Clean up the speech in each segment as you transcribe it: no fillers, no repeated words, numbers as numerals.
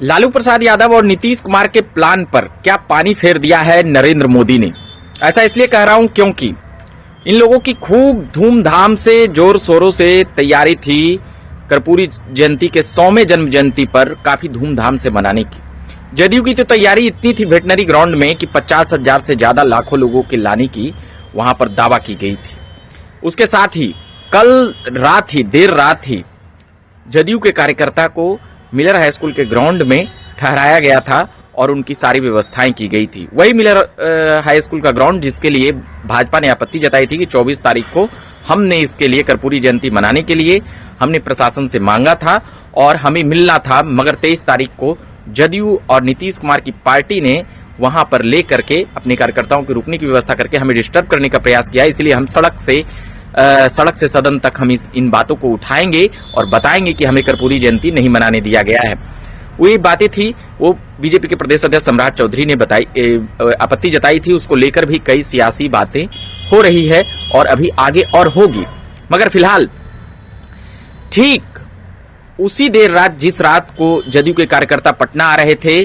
लालू प्रसाद यादव और नीतीश कुमार के प्लान पर क्या पानी फेर दिया है नरेंद्र मोदी ने। ऐसा इसलिए कह रहा हूं क्योंकि इन लोगों की खूब धूमधाम से जोर शोरों से तैयारी थी कर्पूरी जयंती के 100वें जन्म जयंती पर काफी धूमधाम से मनाने की। जदयू की तो तैयारी इतनी थी वेटनरी ग्राउंड में कि 50,000 से ज्यादा लाखों लोगों के लाने की वहां पर दावा की गई थी। उसके साथ ही कल रात ही देर रात ही जदयू के कार्यकर्ता को मिलर हाई स्कूल के ग्राउंड में ठहराया गया था और उनकी सारी व्यवस्थाएं की गई थी। वही मिलर हाई स्कूल का ग्राउंड जिसके लिए भाजपा ने आपत्ति जताई थी कि 24 तारीख को हमने इसके लिए कर्पूरी जयंती मनाने के लिए हमने प्रशासन से मांगा था और हमें मिलना था, मगर 23 तारीख को जदयू और नीतीश कुमार की पार्टी ने वहां पर ले करके अपने कार्यकर्ताओं की रुकने की व्यवस्था करके हमें डिस्टर्ब करने का प्रयास किया। इसलिए हम सड़क से सदन तक हम इन बातों को उठाएंगे और बताएंगे कि हमें कर्पूरी जयंती नहीं मनाने दिया गया है। वो ये बातें थी, वो बीजेपी के प्रदेश अध्यक्ष सम्राट चौधरी ने आपत्ति जताई थी। उसको लेकर भी कई सियासी बातें हो रही है और अभी आगे और होगी। मगर फिलहाल ठीक उसी देर रात जिस रात को जदयू के कार्यकर्ता पटना आ रहे थे,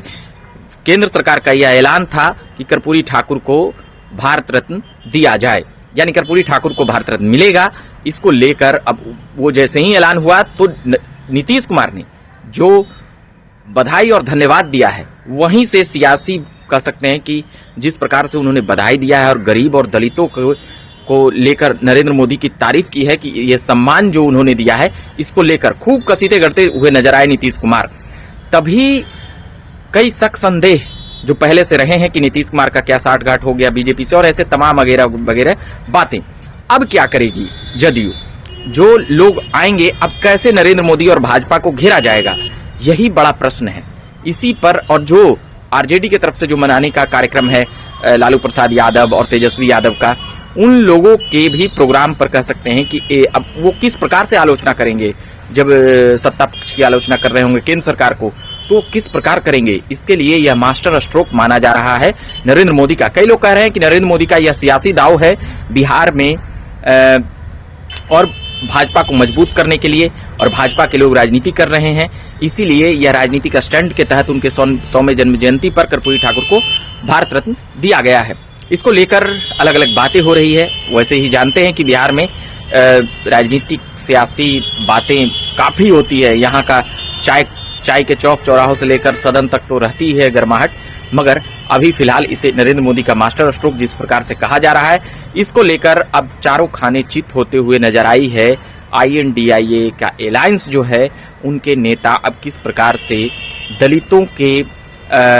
केंद्र सरकार का यह ऐलान था कि कर्पूरी ठाकुर को भारत रत्न दिया जाए, यानी कर्पूरी ठाकुर को भारत रत्न मिलेगा। इसको लेकर अब वो जैसे ही ऐलान हुआ तो नीतीश कुमार ने जो बधाई और धन्यवाद दिया है, वहीं से सियासी कह सकते हैं कि जिस प्रकार से उन्होंने बधाई दिया है और गरीब और दलितों को लेकर नरेंद्र मोदी की तारीफ की है कि ये सम्मान जो उन्होंने दिया है, इसको लेकर खूब कसीदे करते हुए नजर आए नीतीश कुमार। तभी कई शक संदेह जो पहले से रहे हैं कि नीतीश कुमार का क्या साठगांठ हो गया बीजेपी से और ऐसे तमाम वगैरह वगैरह बातें। अब क्या करेगी जदयू? जो लोग आएंगे, अब कैसे नरेंद्र मोदी और भाजपा को घेरा जाएगा, यही बड़ा प्रश्न है। इसी पर और जो आरजेडी की तरफ से जो मनाने का कार्यक्रम है लालू प्रसाद यादव और तेजस्वी यादव का, उन लोगों के भी प्रोग्राम पर कह सकते हैं कि अब वो किस प्रकार से आलोचना करेंगे। जब सत्ता पक्ष की आलोचना कर रहे होंगे केंद्र सरकार को, तो किस प्रकार करेंगे, इसके लिए यह मास्टर स्ट्रोक माना जा रहा है नरेंद्र मोदी का। कई लोग कह रहे हैं कि नरेंद्र मोदी का यह सियासी दाव है बिहार में और भाजपा को मजबूत करने के लिए, और भाजपा के लोग राजनीति कर रहे हैं, इसीलिए यह राजनीतिक स्टंट के तहत उनके 100वें जन्म जयंती पर कर्पूरी ठाकुर को भारत रत्न दिया गया है। इसको लेकर अलग अलग बातें हो रही है। वैसे ही जानते हैं कि बिहार में राजनीतिक सियासी बातें काफी होती है। यहाँ का चाय के चौक चौराहों से लेकर सदन तक तो रहती है गर्माहट, मगर अभी फिलहाल इसे नरेंद्र मोदी का मास्टर स्ट्रोक जिस प्रकार से कहा जा रहा है, इसको लेकर अब चारों खाने चित होते हुए नजर आई है। INDIA का अलायंस जो है, उनके नेता अब किस प्रकार से दलितों के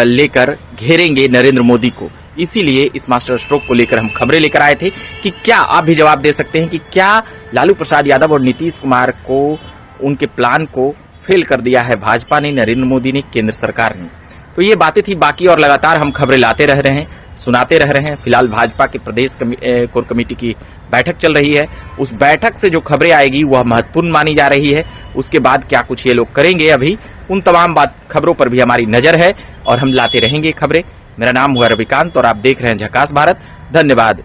लेकर घेरेंगे नरेंद्र मोदी को। इसीलिए इस मास्टर स्ट्रोक को लेकर हम खबरें लेकर आए थे कि क्या आप भी जवाब दे सकते हैं कि क्या लालू प्रसाद यादव और नीतीश कुमार को उनके प्लान को फेल कर दिया है भाजपा ने, नरेंद्र मोदी ने, केंद्र सरकार ने। तो ये बातें थी बाकी, और लगातार हम खबरें लाते रह रहे हैं, सुनाते रह रहे हैं। फिलहाल भाजपा के प्रदेश कोर कमेटी की बैठक चल रही है। उस बैठक से जो खबरें आएगी वह महत्वपूर्ण मानी जा रही है। उसके बाद क्या कुछ ये लोग करेंगे, अभी उन तमाम खबरों पर भी हमारी नजर है और हम लाते रहेंगे खबरें। मेरा नाम हुआ रविकांत और आप देख रहे हैं झकास भारत। धन्यवाद।